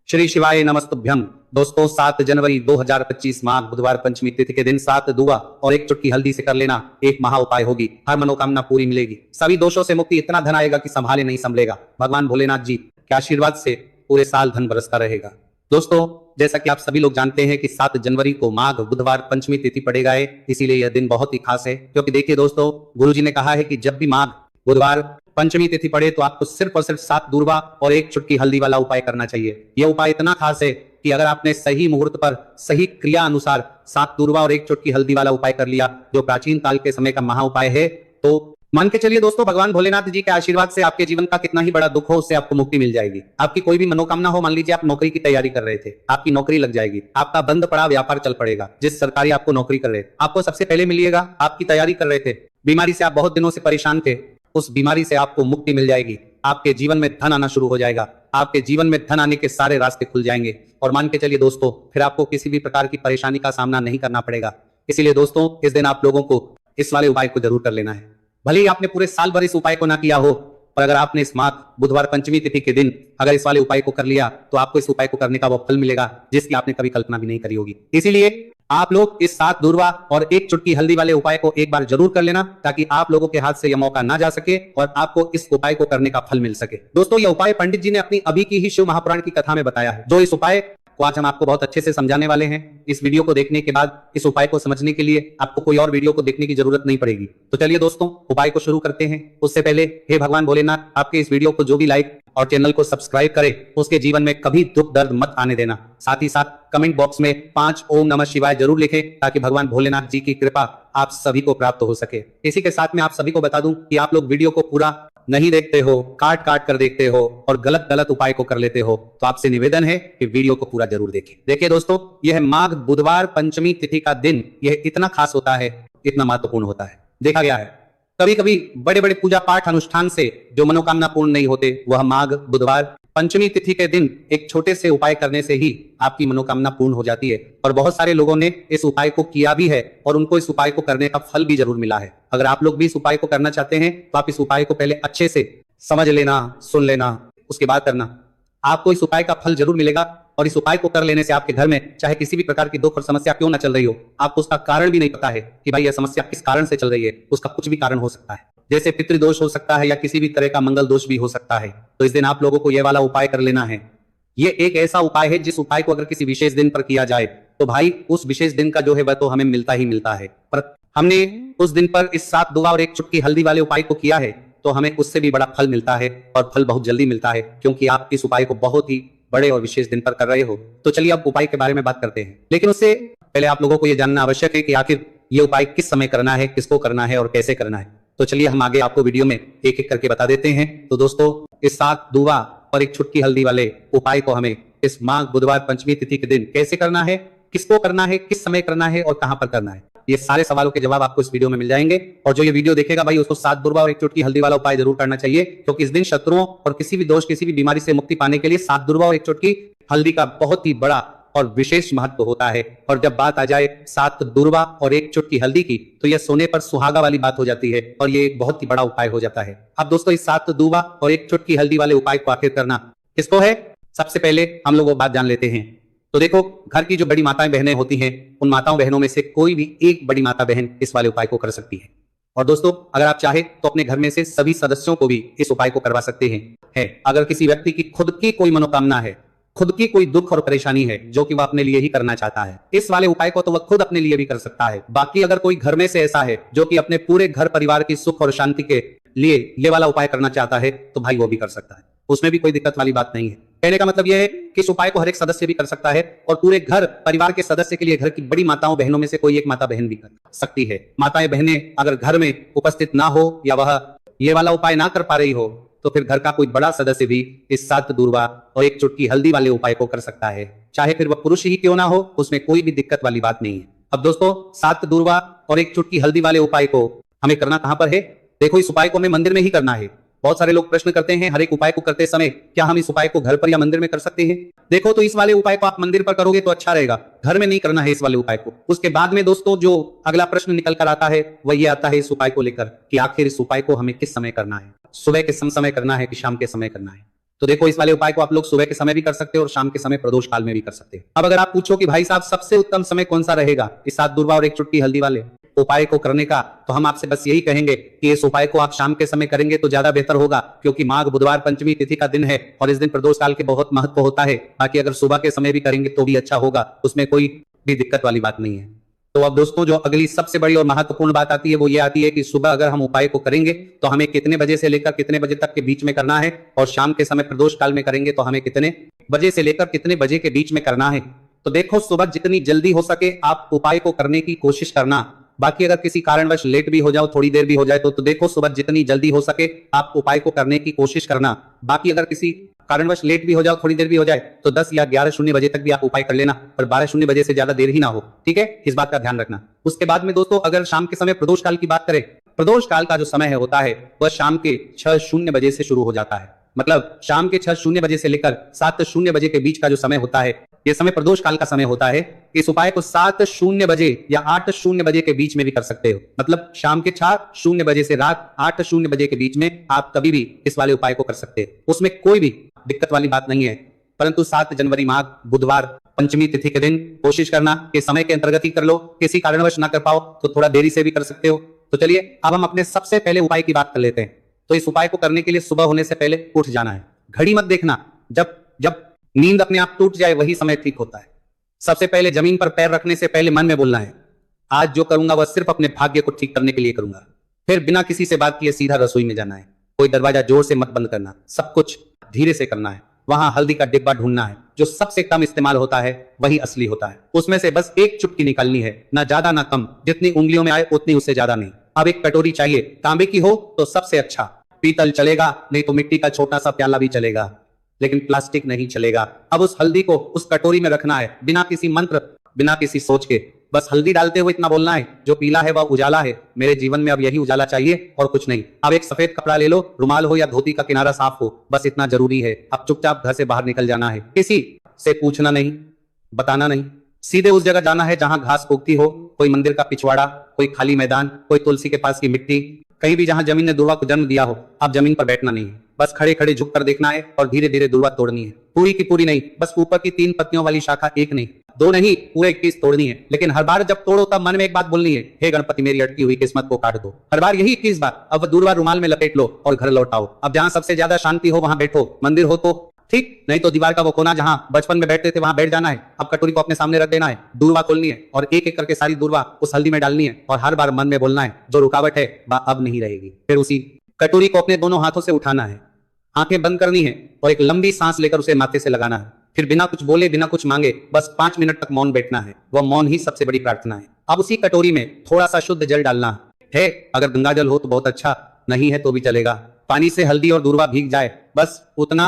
श्री शिवाय नमस्तुभ्यम। दोस्तों 7 जनवरी 2025 माघ बुधवार पंचमी तिथि के दिन 7 दुआ और एक चुटकी हल्दी से कर लेना एक महा उपाय होगी। हर मनोकामना पूरी मिलेगी, सभी दोषों से मुक्ति, इतना धन आएगा कि संभाले नहीं संभलेगा। भगवान भोलेनाथ जी के आशीर्वाद से पूरे साल धन बरसता रहेगा। दोस्तों जैसा कि आप सभी लोग जानते हैं कि 7 जनवरी को माघ बुधवार पंचमी तिथि पड़ेगा है, इसीलिए यह दिन बहुत ही खास है। क्योंकि देखिए दोस्तों, गुरुजी ने कहा है कि जब भी माघ बुधवार पंचमी तिथि पड़े तो आपको सिर्फ और सिर्फ 7 दूर्वा और एक चुटकी हल्दी वाला उपाय करना चाहिए। यह उपाय इतना खास है कि अगर आपने सही मुहूर्त पर सही क्रिया अनुसार 7 दूर्वा और एक चुटकी हल्दी वाला उपाय कर लिया, जो प्राचीन काल के समय का महा उपाय है, तो मान के चलिए दोस्तों, भगवान भोलेनाथ जी के आशीर्वाद से आपके जीवन का कितना ही बड़ा दुख हो, उससे आपको मुक्ति मिल जाएगी। आपकी कोई भी मनोकामना हो, मान लीजिए आप नौकरी की तैयारी कर रहे थे, आपकी नौकरी लग जाएगी। आपका बंद पड़ा व्यापार चल पड़ेगा, जिस सरकारी आपको नौकरी कर रहे थे, आपको सबसे पहले मिलिएगा। आपकी तैयारी कर रहे थे, बीमारी से आप बहुत दिनों से परेशान थे, उस बीमारी से आपको मुक्ति मिल जाएगी। आपके जीवन में धन आना शुरू हो जाएगा, आपके जीवन में धन आने के सारे रास्ते खुल जाएंगे। और मान के चलिए दोस्तों, फिर आपको किसी भी प्रकार की परेशानी का सामना नहीं करना पड़ेगा। इसीलिए दोस्तों, इस दिन आप लोगों को इस वाले उपाय को जरूर कर लेना है। भले ही आपने पूरे साल भर इस उपाय को ना किया हो, पर अगर आपने इस माघ बुधवार पंचमी तिथि के दिन अगर इस वाले उपाय को कर लिया, तो आपको इस उपाय को करने का वो फल मिलेगा जिसकी आपने कभी कल्पना भी नहीं करी होगी। इसीलिए आप लोग इस 7 दूर्वा और एक चुटकी हल्दी वाले उपाय को एक बार जरूर कर लेना, ताकि आप लोगों के हाथ से यह मौका ना जा सके और आपको इस उपाय को करने का फल मिल सके। दोस्तों, यह उपाय पंडित जी ने अपनी अभी की ही शिव महापुराण की कथा में बताया है। जो इस उपाय को आज हम आपको बहुत अच्छे से समझाने वाले हैं। इस वीडियो को देखने के बाद इस उपाय को समझने के लिए आपको कोई और वीडियो को देखने की जरूरत नहीं पड़ेगी। तो चलिए दोस्तों, उपाय को शुरू करते हैं। उससे पहले हे भगवान भोलेनाथ, आपके इस वीडियो को जो भी लाइक और चैनल को सब्सक्राइब करे, उसके जीवन में कभी दुख दर्द मत आने देना। साथ ही साथ कमेंट बॉक्स में 5 ओम नमः शिवाय जरूर लिखें, ताकि भगवान भोलेनाथ जी की कृपा आप सभी को प्राप्त हो सके। इसी के साथ में आप सभी को बता दूं कि आप लोग वीडियो को पूरा नहीं देखते हो, काट काट कर देखते हो और गलत गलत उपाय को कर लेते हो, तो आपसे निवेदन है कि वीडियो को पूरा जरूर देखें। देखिए दोस्तों, यह माघ बुधवार पंचमी तिथि का दिन यह इतना खास होता है, इतना महत्वपूर्ण होता है। देखा गया है कभी कभी बड़े बड़े पूजा पाठ अनुष्ठान से जो मनोकामना पूर्ण नहीं होते, वह माघ बुधवार पंचमी तिथि के दिन एक छोटे से उपाय करने से ही आपकी मनोकामना पूर्ण हो जाती है। और बहुत सारे लोगों ने इस उपाय को किया भी है और उनको इस उपाय को करने का फल भी जरूर मिला है। अगर आप लोग भी इस उपाय को करना चाहते हैं, तो आप इस उपाय को पहले अच्छे से समझ लेना, सुन लेना, उसके बाद करना। आपको इस उपाय का फल जरूर मिलेगा। और इस उपाय को कर लेने से आपके घर में चाहे किसी भी प्रकार की दुख और समस्या क्यों ना चल रही हो, आपको उसका कारण भी नहीं पता है कि भाई यह समस्या किस कारण से चल रही है, उसका कुछ भी कारण हो सकता है। जैसे पितृदोष हो सकता है या किसी भी तरह का मंगल दोष भी हो सकता है। तो इस दिन आप लोगों को यह वाला उपाय कर लेना है। ये एक ऐसा उपाय है जिस उपाय को अगर किसी विशेष दिन पर किया जाए, तो भाई उस विशेष दिन का जो है वह तो हमें मिलता ही मिलता है। पर हमने उस दिन पर इस 7 दुआ और एक चुटकी हल्दी वाले उपाय को किया है, तो हमें उससे भी बड़ा फल मिलता है और फल बहुत जल्दी मिलता है, क्योंकि आप इस उपाय को बहुत ही बड़े और विशेष दिन पर कर रहे हो। तो चलिए अब उपाय के बारे में बात करते हैं। लेकिन उससे पहले आप लोगों को यह जानना आवश्यक है कि आखिर ये उपाय किस समय करना है, किसको करना है और कैसे करना है। तो चलिए हम आगे आपको वीडियो में एक एक करके बता देते हैं। तो दोस्तों, इस 7 दुआ और एक चुटकी हल्दी वाले उपाय को हमें इस माघ बुधवार पंचमी तिथि के दिन कैसे करना है, किसको करना है, किस समय करना है और कहां पर करना है, ये सारे सवालों के जवाब आपको इस वीडियो में मिल जाएंगे। और जो ये वीडियो देखेगा भाई, उसको 7 दुर्वा और एक चुटकी हल्दी वाला उपाय जरूर करना चाहिए, क्योंकि इस दिन शत्रुओं और किसी भी दोष, किसी भी बीमारी से मुक्ति पाने के लिए 7 दुर्वा और एक चुटकी हल्दी का बहुत ही बड़ा और विशेष महत्व होता है। और जब बात आ जाए 7 दूर्वा और एक चुटकी हल्दी की, तो यह सोने पर सुहागा वाली बात हो जाती है और ये एक बहुत ही बड़ा उपाय हो जाता है। अब दोस्तों, इस 7 दूर्वा और एक चुटकी हल्दी वाले उपाय को आखिर करना किसको है, सबसे पहले हम लोग वो बात जान लेते हैं। तो देखो, घर की जो बड़ी माताएं बहनें होती हैं, उन माताओं बहनों में से कोई भी एक बड़ी माता बहन इस वाले उपाय को कर सकती है। और दोस्तों, अगर आप चाहे तो अपने घर में से सभी सदस्यों को भी इस उपाय को करवा सकते हैं। अगर किसी व्यक्ति की खुद की कोई मनोकामना है, खुद की कोई दुख और परेशानी है जो कि वह अपने लिए ही करना चाहता है, इस वाले उपाय को तो वह खुद अपने लिए भी कर सकता है। बाकी अगर कोई घर में से ऐसा है जो कि अपने पूरे घर परिवार की सुख और शांति के लिए ये वाला उपाय करना चाहता है, तो भाई वो भी कर सकता है, उसमें भी कोई दिक्कत वाली बात नहीं है। कहने का मतलब यह है कि इस उपाय को हर एक सदस्य भी कर सकता है और पूरे घर परिवार के सदस्य के लिए घर की बड़ी माताओं बहनों में से कोई एक माता बहन भी कर सकती है। माताएं बहनें अगर घर में उपस्थित ना हो या वह ये वाला उपाय ना कर पा रही हो, तो फिर घर का कोई बड़ा सदस्य भी इस 7 दूर्वा और एक चुटकी हल्दी वाले उपाय को कर सकता है, चाहे फिर वह पुरुष ही क्यों ना हो, उसमें कोई भी दिक्कत वाली बात नहीं है। अब दोस्तों, 7 दूर्वा और एक चुटकी हल्दी वाले उपाय को हमें करना कहां पर है? देखो, इस उपाय को हमें मंदिर में ही करना है। बहुत सारे लोग प्रश्न करते हैं हर एक उपाय को करते समय, क्या हम इस उपाय को घर पर या मंदिर में कर सकते हैं? देखो, तो इस वाले उपाय को आप मंदिर पर करोगे तो अच्छा रहेगा, घर में नहीं करना है इस वाले उपाय को। उसके बाद में दोस्तों, जो अगला प्रश्न निकल कर आता है वह ये आता है इस उपाय को लेकर कि आखिर इस उपाय को हमें किस समय करना है, सुबह के समय करना है कि शाम के समय करना है। तो देखो, इस वाले उपाय को आप लोग सुबह के समय भी कर सकते हो और शाम के समय प्रदोष काल में भी कर सकते हो। अब अगर आप पूछो कि भाई साहब सबसे उत्तम समय कौन सा रहेगा इस 7 दूर्वा और 1 चुटकी हल्दी वाले उपाय को करने का, तो हम आपसे बस यही कहेंगे कि इस उपाय को आप शाम के समय करेंगे तो ज्यादा बेहतर होगा, क्योंकि माघ बुधवार पंचमी तिथि का दिन है और इस दिन प्रदोष काल के बहुत महत्व होता है। बाकी अगर सुबह के समय भी करेंगे तो भी अच्छा होगा, उसमें कोई भी दिक्कत वाली बात नहीं है। तो अब दोस्तों, जो अगली सबसे बड़ी और महत्वपूर्ण बात आती है वो ये आती है कि सुबह अगर हम उपाय को करेंगे तो हमें कितने बजे से लेकर कितने बजे तक के बीच में करना है, और शाम के समय प्रदोष काल में करेंगे तो हमें कितने बजे से लेकर कितने बजे के बीच में करना है। तो देखो, सुबह जितनी जल्दी हो सके आप उपाय को करने की कोशिश करना। बाकी अगर किसी कारणवश लेट भी हो जाओ, थोड़ी देर भी हो जाए तो देखो, सुबह जितनी जल्दी हो सके आप उपाय को करने की कोशिश करना। बाकी अगर किसी कारणवश लेट भी हो जाओ, थोड़ी देर भी हो जाए तो 10 या 11:00 बजे तक भी आप उपाय कर लेना, पर 12:00 बजे से ज्यादा देर ही ना हो। ठीक है, इस बात का ध्यान रखना। उसके बाद में दोस्तों, अगर शाम के समय प्रदोष काल की बात करें, प्रदोष काल का जो समय है होता है वह शाम के 6:00 बजे से शुरू हो जाता है। मतलब शाम के 6:00 बजे से लेकर 7:00 बजे के बीच का जो समय होता है, यह समय प्रदोष काल का समय होता है। इस उपाय को 7:00 बजे या 8:00 बजे के बीच में भी कर सकते हो। मतलब शाम के 6:00 बजे से रात 8:00 बजे के बीच में आप कभी भी इस वाले उपाय को कर सकते हो, उसमें कोई भी दिक्कत वाली बात नहीं है। परंतु 7 जनवरी माघ बुधवार पंचमी तिथि के दिन कोशिश करना कि समय के अंतर्गत ही कर लो। किसी कारणवश ना कर पाओ तो थोड़ा देरी से भी कर सकते हो। तो चलिए, अब हम अपने सबसे पहले उपाय की बात कर लेते हैं। तो इस उपाय को करने के लिए सुबह होने से पहले उठ जाना है। घड़ी मत देखना, जब जब नींद अपने आप टूट जाए वही समय ठीक होता है। सबसे पहले जमीन पर पैर रखने से पहले मन में बोलना है, आज जो करूंगा वह सिर्फ अपने भाग्य को ठीक करने के लिए करूंगा। फिर बिना किसी से बात किए सीधा रसोई में जाना है। कोई दरवाजा जोर से मत बंद करना, सब कुछ धीरे से करना है। वहां हल्दी का डिब्बा ढूंढना है, जो सबसे कम इस्तेमाल होता है वही असली होता है। उसमें से बस 1 चुटकी निकालनी है, ना ज्यादा ना कम, जितनी उंगलियों में आए उतनी, उससे ज्यादा नहीं। अब एक कटोरी चाहिए, तांबे की हो तो सबसे अच्छा, पीतल चलेगा, नहीं तो मिट्टी का छोटा सा प्याला भी चलेगा, लेकिन प्लास्टिक नहीं चलेगा। अब उस हल्दी को उस कटोरी में रखना है, बिना किसी मंत्र, बिना किसी सोच के। बस हल्दी डालते हुए इतना बोलना है, जो पीला है वह उजाला है, मेरे जीवन में अब यही उजाला चाहिए और कुछ नहीं। अब एक सफेद कपड़ा ले लो, रुमाल हो या धोती का किनारा साफ हो, बस इतना जरूरी है। अब चुपचाप घर से बाहर निकल जाना है, किसी से पूछना नहीं, बताना नहीं। सीधे उस जगह जाना है जहां घास उगती हो, कोई मंदिर का पिछवाड़ा, कोई खाली मैदान, कोई तुलसी के पास की मिट्टी, कहीं भी जहां जमीन ने दुर्वा को जन्म दिया हो। अब जमीन पर बैठना नहीं है, बस खड़े खड़े झुक कर देखना है और धीरे धीरे दुर्वा तोड़नी है। पूरी की पूरी नहीं, बस ऊपर की 3 पत्तियों वाली शाखा, 1 नहीं, 2 नहीं, पूरे 21 तोड़नी है। लेकिन हर बार जब तोड़ो तब मन में एक बात बोलनी है, हे गणपति मेरी अटकी हुई किस्मत को काट दो। हर बार यही 21 बार। अब दुर्वा रुमाल में लपेट लो और घर लौट आओ। अब जहां सबसे ज्यादा शांति हो वहां बैठो, मंदिर हो तो ठीक, नहीं तो दीवार का वो कोना जहां बचपन में बैठते थे वहां बैठ जाना है। अब कटोरी को अपने सामने रख देना है, दूरवा खोलनी है और एक एक करके सारी दूरवा उस हल्दी में डालनी है और हर बार मन में बोलना है, जो रुकावट है वह अब नहीं रहेगी। फिर उसी कटोरी को अपने दोनों हाथों से उठाना है, आंखें बंद करनी है और एक लंबी सांस लेकर उसे माथे से लगाना है। फिर बिना कुछ बोले, बिना कुछ मांगे, बस 5 मिनट तक मौन बैठना है। वह मौन ही सबसे बड़ी प्रार्थना है। अब उसी कटोरी में थोड़ा सा शुद्ध जल डालना है। अगर गंगा जल हो तो बहुत अच्छा, नहीं है तो भी चलेगा। पानी से हल्दी और दूरवा भीग जाए, बस उतना।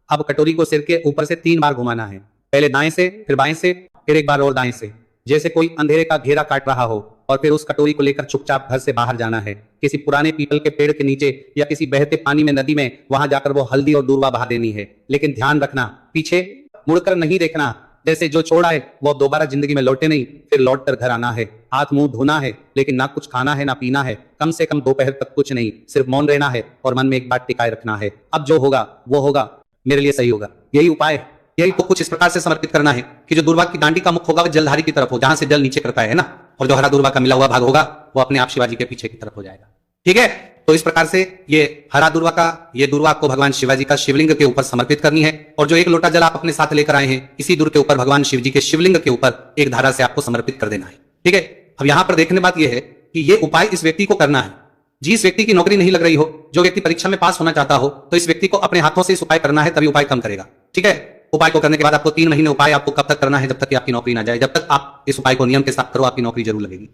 अब कटोरी को सिर के ऊपर से 3 बार घुमाना है, पहले दाएं से, फिर बाएं से, फिर एक बार और दाएं से, जैसे कोई अंधेरे का घेरा काट रहा हो। और फिर उस कटोरी को लेकर चुपचाप घर से बाहर जाना है, किसी पुराने पीपल के पेड़ के नीचे या किसी बहते पानी में, नदी में, वहां जाकर वो हल्दी और दूरवा बहा देनी है। लेकिन ध्यान रखना, पीछे मुड़कर नहीं देखना। जैसे जो छोड़ा है वो दोबारा जिंदगी में लौटे नहीं। फिर लौट कर घर आना है, हाथ मुंह धोना है, लेकिन ना कुछ खाना है ना पीना है, कम से कम दोपहर तक कुछ नहीं, सिर्फ मौन रहना है और मन में एक बात टिकाए रखना है, अब जो होगा वो होगा, मेरे लिए सही होगा। यही उपाय है। यही को कुछ इस प्रकार से समर्पित करना है कि जो दूरवा की दांडी का मुख होगा वह जलधारी की तरफ हो, जहां से जल नीचे करता है ना, और जो हरा दूरवा का मिला हुआ भाग होगा वो अपने आप शिवाजी के पीछे की तरफ हो जाएगा। ठीक है, तो इस प्रकार से ये हरा दूरवा का, ये दूरवा आपको भगवान शिवाजी का शिवलिंग के ऊपर समर्पित करनी है। और जो 1 लोटा जल आप अपने साथ लेकर आए हैं, इसी दूर के ऊपर भगवान शिव जी के शिवलिंग के ऊपर एक धारा से आपको समर्पित कर देना है। ठीक है, अब यहां पर देखने बात यह है कि ये उपाय इस व्यक्ति को करना है जिस व्यक्ति की नौकरी नहीं लग रही हो, जो व्यक्ति परीक्षा में पास होना चाहता हो, तो इस व्यक्ति को अपने हाथों से इस उपाय करना है, तभी उपाय कम करेगा। ठीक है, उपाय को करने के बाद आपको 3 महीने उपाय आपको कब तक करना है, जब तक कि आपकी नौकरी ना जाए। जब तक आप इस उपाय को नियम के साथ करो, आपकी नौकरी जरूर लगेगी।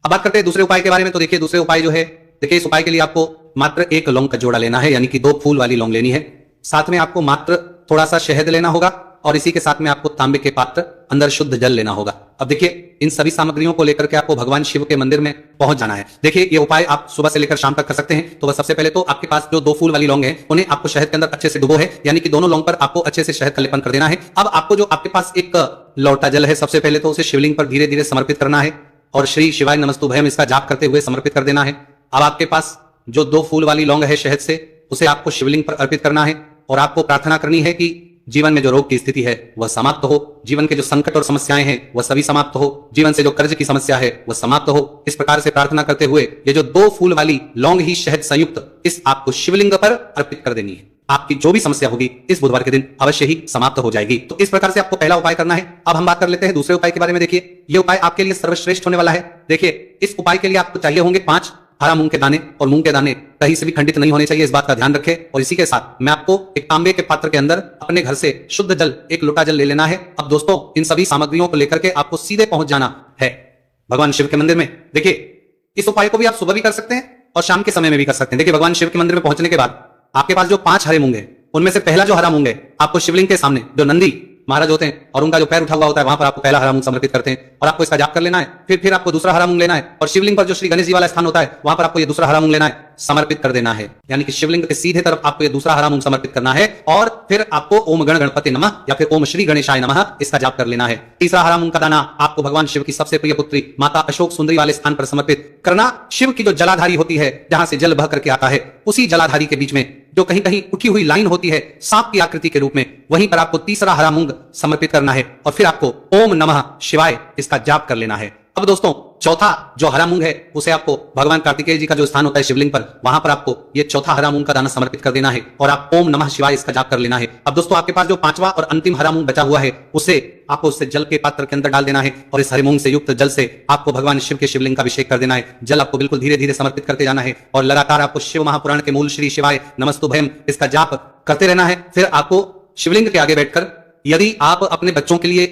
अब बात करते हैं दूसरे उपाय के बारे में। तो देखिए, दूसरे उपाय जो है, देखिए इस उपाय के लिए आपको मात्र 1 लौंग का जोड़ा लेना है, यानी कि 2 फूल वाली लौंग लेनी है। साथ में आपको मात्र थोड़ा सा शहद लेना होगा और इसी के साथ में आपको तांबे के पात्र, अंदर शुद्ध जल लेना होगा। अब देखिए, इन सभी सामग्रियों को लेकर के आपको भगवान शिव के मंदिर में पहुंच जाना है। देखिए, ये उपाय आप सुबह से लेकर शाम तक कर सकते हैं। तो वह सबसे पहले तो आपके पास जो 2 फूल वाली लौंग है, उन्हें आपको शहद के अंदर अच्छे से डुबो है, यानी कि दोनों लौंग पर आपको अच्छे से शहद का लेपन कर देना है। अब आपको जो आपके पास एक लोटा जल है, सबसे पहले तो उसे शिवलिंग पर धीरे धीरे समर्पित करना है और श्री शिवाय नमस्तुभयम इसका जाप करते हुए समर्पित कर देना है। अब आपके पास जो 2 फूल वाली लौंग है शहद से, उसे आपको शिवलिंग पर अर्पित करना है और आपको प्रार्थना करनी है कि जीवन में जो रोग की स्थिति है वह समाप्त हो, जीवन के जो संकट और समस्याएं हैं वह सभी समाप्त हो, जीवन से जो कर्ज की समस्या है वह समाप्त हो। इस प्रकार से प्रार्थना करते हुए ये जो 2 फूल वाली लौंग ही शहद संयुक्त इस आपको शिवलिंग पर अर्पित कर देनी है। आपकी जो भी समस्या होगी इस बुधवार के दिन अवश्य ही समाप्त हो जाएगी। तो इस प्रकार से आपको पहला उपाय करना है। अब हम बात कर लेते हैं दूसरे उपाय के बारे में। देखिए, ये उपाय आपके लिए सर्वश्रेष्ठ होने वाला है। देखिए, इस उपाय के लिए आपको चाहिए होंगे 5 हरा मूंग के दाने, और मूंग के दाने कहीं से भी खंडित नहीं होने चाहिए, इस बात का ध्यान रखें। और इसी के साथ मैं आपको एक तांबे के पात्र के अंदर अपने घर से शुद्ध जल 1 लोटा जल ले लेना है। अब दोस्तों, इन सभी सामग्रियों को लेकर के आपको सीधे पहुंच जाना है भगवान शिव के मंदिर में। देखिए, इस उपाय को भी आप सुबह भी कर सकते हैं और शाम के समय में भी कर सकते हैं। देखिए, भगवान शिव के मंदिर में पहुंचने के बाद आपके पास जो 5 हरे मूंग है, उनमें से पहला जो हरा मूंग है आपको शिवलिंग के सामने जो नंदी महाराज होते हैं और उनका जो पैर उठा हुआ होता है वहां पर आपको पहला हरा मूंग समर्पित करते हैं और आपको इसका जाप कर लेना है। फिर आपको दूसरा हरा मूंग लेना है और शिवलिंग पर जो श्री गणेश जी वाला स्थान होता है वहां पर आपको ये दूसरा हरा मूंग लेना है, समर्पित कर देना है। यानी कि शिवलिंग के सीधे तरफ आपको ये दूसरा हरा मूंग समर्पित करना है और फिर आपको ओम गण गणपति नमः या फिर ओम श्री गणेशाय नमः इसका जाप कर लेना है। तीसरा हरा मूंग का दाना आपको भगवान शिव की सबसे प्रिय पुत्री माता अशोक सुंदरी वाले स्थान पर समर्पित करना। शिव की जो जलाधारी होती है, जहां से जल बह करके आता है, उसी जलाधारी के बीच में जो कहीं कहीं उठी हुई लाइन होती है सांप की आकृति के रूप में, वहीं पर आपको तीसरा हरा मूंग समर्पित करना है और फिर आपको ओम नमः शिवाय इसका जाप कर लेना है। अब दोस्तों, चौथा जो हरा मूंग है उसे आपको भगवान कार्तिकेय जी का जो स्थान होता है शिवलिंग पर, वहां पर आपको ये चौथा हरा मूंग का दाना समर्पित कर देना है और आप ओम नमः शिवाय इसका जाप कर लेना है। अब दोस्तों, आपके पास जो 5वां और अंतिम हरा मूंग बचा हुआ है उसे आपको उससे जल के पात्र के अंदर डाल देना है और इस हरे मूंग से युक्त जल से आपको भगवान शिव के शिवलिंग का अभिषेक कर देना है। जल आपको बिल्कुल धीरे धीरे समर्पित करते जाना है और लगातार आपको शिव महापुराण के मूल श्री शिवाय नमस्तुभयम इसका जाप करते रहना है। फिर आपको शिवलिंग के आगे बैठकर, यदि आप अपने बच्चों के लिए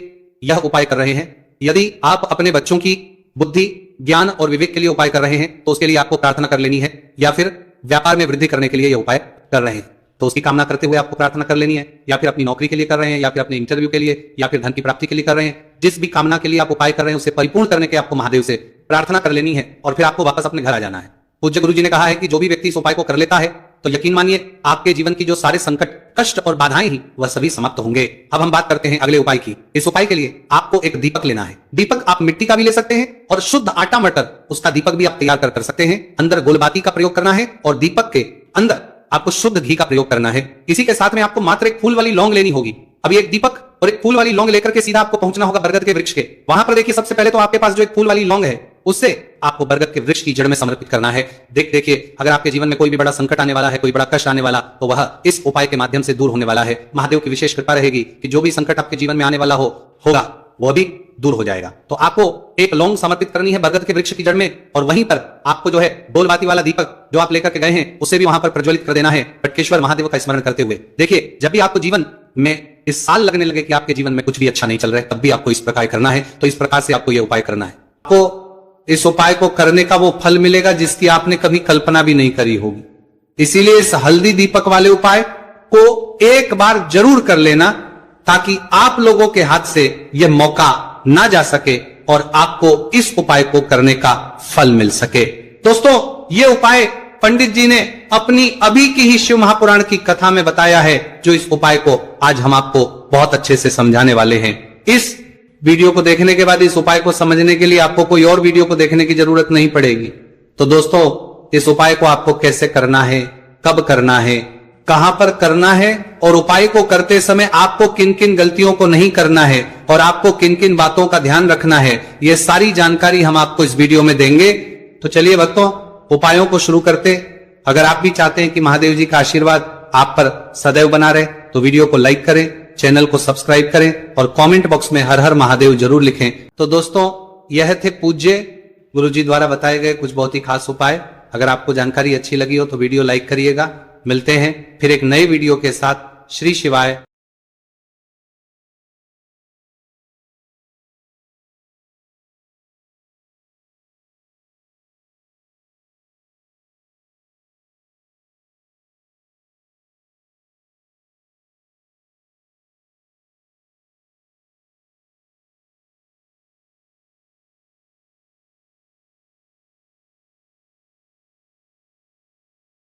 यह उपाय कर रहे हैं, यदि आप अपने बच्चों की बुद्धि, ज्ञान और विवेक के लिए उपाय कर रहे हैं तो उसके लिए आपको प्रार्थना कर लेनी है, या फिर व्यापार में वृद्धि करने के लिए यह उपाय कर रहे हैं तो उसकी कामना करते हुए आपको प्रार्थना कर लेनी है, या फिर अपनी नौकरी के लिए कर रहे हैं, या फिर अपने इंटरव्यू के लिए, या फिर धन की प्राप्ति के लिए कर रहे हैं। जिस भी कामना के लिए आप उपाय कर रहे हैं उसे परिपूर्ण करने के आपको महादेव से प्रार्थना कर लेनी है और फिर आपको वापस अपने घर आ जाना है। पूज्य गुरु जी ने कहा है कि जो भी व्यक्ति इस उपाय को कर लेता है तो यकीन मानिए आपके जीवन की जो सारे संकट, कष्ट और बाधाएं ही वह सभी समाप्त होंगे। अब हम बात करते हैं अगले उपाय की। इस उपाय के लिए आपको एक दीपक लेना है। दीपक आप मिट्टी का भी ले सकते हैं और शुद्ध आटा मटर उसका दीपक भी आप तैयार कर सकते हैं। अंदर गोलबाती का प्रयोग करना है और दीपक के अंदर आपको शुद्ध घी का प्रयोग करना है। इसी के साथ में आपको मात्र एक फूल वाली लौंग लेनी होगी। अभी एक दीपक और एक फूल वाली लौंग लेकर के सीधा आपको पहुंचना होगा बरगद के वृक्ष के। वहां पर देखिए, सबसे पहले तो आपके पास जो एक फूल वाली लौंग है उससे आपको बरगद के वृक्ष की जड़ में समर्पित करना है। देखिए, अगर आपके जीवन में कोई भी बड़ा संकट आने वाला है, कोई बड़ा कष्ट आने वाला, तो वह इस उपाय के माध्यम से दूर होने वाला है। महादेव की विशेष कृपा रहेगी कि जो भी संकट आपके जीवन में आने वाला होगा वह भी दूर हो जाएगा। तो आपको एक लौंग समर्पित करनी है बरगद के वृक्ष की जड़ में और वहीं पर आपको जो है बोलबाती वाला दीपक जो आप लेकर के गए हैं उसे भी वहां पर प्रज्वलित कर देना है, पटकेश्वर महादेव का स्मरण करते हुए। देखिए, जब भी आपको जीवन में इस साल लगने लगे कि आपके जीवन में कुछ भी अच्छा नहीं चल रहा है, तब भी आपको इस प्रकार करना है। तो इस प्रकार से आपको यह उपाय करना है। आपको इस उपाय को करने का वो फल मिलेगा जिसकी आपने कभी कल्पना भी नहीं करी होगी। इसीलिए इस हल्दी दीपक वाले उपाय को एक बार जरूर कर लेना ताकि आप लोगों के हाथ से यह मौका ना जा सके और आपको इस उपाय को करने का फल मिल सके। दोस्तों, यह उपाय पंडित जी ने अपनी अभी की ही शिव महापुराण की कथा में बताया है, जो इस उपाय को आज हम आपको बहुत अच्छे से समझाने वाले हैं। इस वीडियो को देखने के बाद इस उपाय को समझने के लिए आपको कोई और वीडियो को देखने की जरूरत नहीं पड़ेगी। तो दोस्तों, इस उपाय को आपको कैसे करना है, कब करना है, कहां पर करना है और उपाय को करते समय आपको किन किन गलतियों को नहीं करना है और आपको किन किन बातों का ध्यान रखना है, यह सारी जानकारी हम आपको इस वीडियो में देंगे। तो चलिए भक्तों, उपायों को शुरू करते। अगर आप भी चाहते हैं कि महादेव जी का आशीर्वाद आप पर सदैव बना रहे तो वीडियो को लाइक करें, चैनल को सब्सक्राइब करें और कमेंट बॉक्स में हर हर महादेव जरूर लिखें। तो दोस्तों, यह थे पूज्य गुरु जी द्वारा बताए गए कुछ बहुत ही खास उपाय। अगर आपको जानकारी अच्छी लगी हो तो वीडियो लाइक करिएगा। मिलते हैं फिर एक नए वीडियो के साथ। श्री शिवाय।